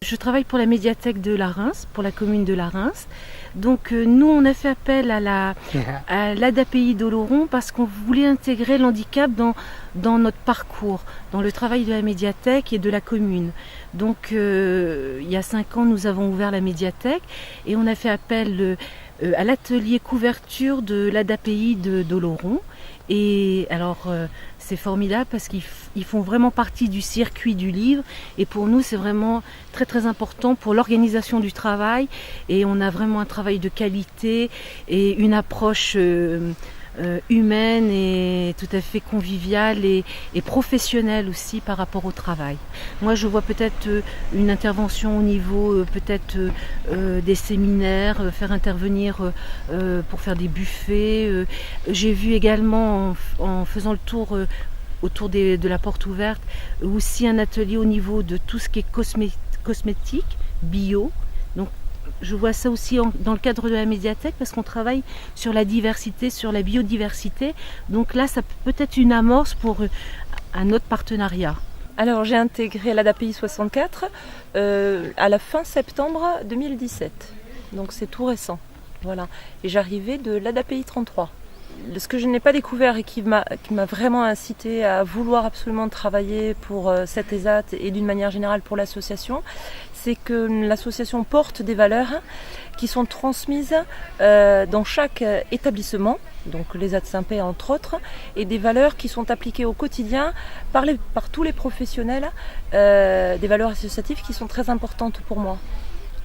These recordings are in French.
Je travaille pour la médiathèque de la Reims, pour la commune de la Reims. Donc nous, on a fait appel à l'ADAPI d'Oloron parce qu'on voulait intégrer l'handicap dans notre parcours, dans le travail de la médiathèque et de la commune. Donc il y a 5 ans, nous avons ouvert la médiathèque et on a fait appel à l'atelier couverture de l'ADAPI d'Oloron. Et alors c'est formidable parce qu'ils font vraiment partie du circuit du livre et pour nous c'est vraiment très très important pour l'organisation du travail et on a vraiment un travail de qualité et une approche humaine et tout à fait conviviale et professionnelle aussi par rapport au travail. Moi je vois peut-être une intervention au niveau des séminaires, faire intervenir pour faire des buffets. J'ai vu également en faisant le tour autour de la porte ouverte aussi un atelier au niveau de tout ce qui est cosmétique, bio. Donc je vois ça aussi dans le cadre de la médiathèque parce qu'on travaille sur la diversité, sur la biodiversité. Donc là, ça peut être une amorce pour un autre partenariat. Alors j'ai intégré l'ADAPI 64 à la fin septembre 2017. Donc c'est tout récent. Voilà. Et j'arrivais de l'ADAPI 33. Ce que je n'ai pas découvert et qui m'a vraiment incité à vouloir absolument travailler pour cette ESAT et d'une manière générale pour l'association, c'est que l'association porte des valeurs qui sont transmises dans chaque établissement, donc l'ESAT Saint-Pé entre autres, et des valeurs qui sont appliquées au quotidien par tous les professionnels, des valeurs associatives qui sont très importantes pour moi.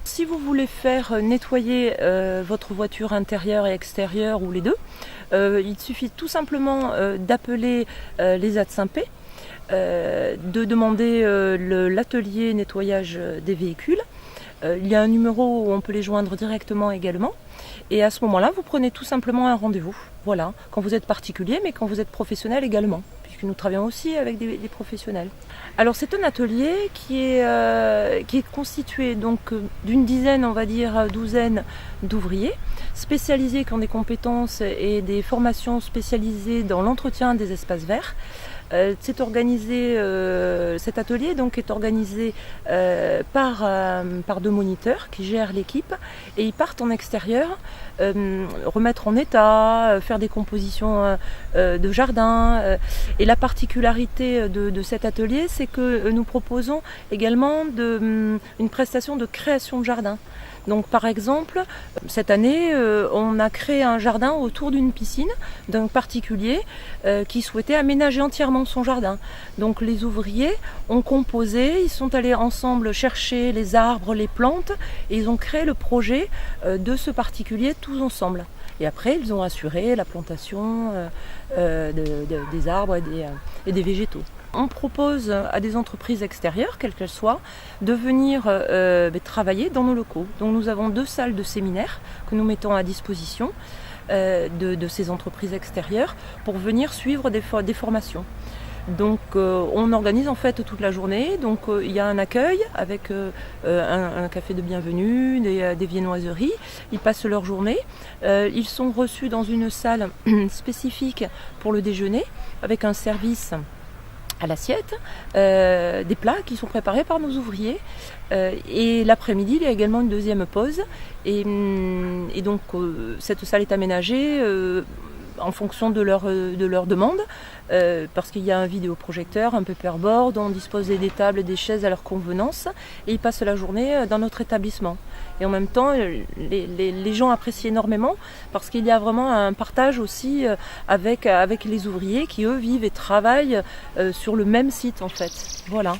Si vous voulez faire nettoyer votre voiture intérieure et extérieure ou les deux, il suffit tout simplement d'appeler l'ESAT Saint-Pé, de demander l'atelier nettoyage des véhicules. Il y a un numéro où on peut les joindre directement également. Et à ce moment-là, vous prenez tout simplement un rendez-vous. Voilà, quand vous êtes particulier, mais quand vous êtes professionnel également, puisque nous travaillons aussi avec des professionnels. Alors c'est un atelier qui est constitué donc d'une dizaine, on va dire douzaine d'ouvriers spécialisés qui ont des compétences et des formations spécialisées dans l'entretien des espaces verts. Cet atelier donc est organisé par 2 moniteurs qui gèrent l'équipe et ils partent en extérieur remettre en état, faire des compositions de jardin. Et la particularité de cet atelier, c'est que nous proposons également une prestation de création de jardin. Donc par exemple, cette année, on a créé un jardin autour d'une piscine d'un particulier qui souhaitait aménager entièrement son jardin. Donc les ouvriers ont composé, ils sont allés ensemble chercher les arbres, les plantes et ils ont créé le projet de ce particulier tous ensemble. Et après, ils ont assuré la plantation des arbres et des végétaux. On propose à des entreprises extérieures, quelles qu'elles soient, de venir travailler dans nos locaux. Donc nous avons 2 salles de séminaire que nous mettons à disposition de ces entreprises extérieures pour venir suivre des formations. Donc on organise en fait toute la journée, donc il y a un accueil avec un café de bienvenue, des viennoiseries, ils passent leur journée, ils sont reçus dans une salle spécifique pour le déjeuner avec un service à l'assiette, des plats qui sont préparés par nos ouvriers et l'après-midi il y a également une deuxième pause et donc cette salle est aménagée en fonction de leur demande parce qu'il y a un vidéoprojecteur, un paperboard, on dispose des tables et des chaises à leur convenance et ils passent la journée dans notre établissement. Et en même temps, les gens apprécient énormément parce qu'il y a vraiment un partage aussi avec les ouvriers qui eux vivent et travaillent sur le même site en fait. Voilà.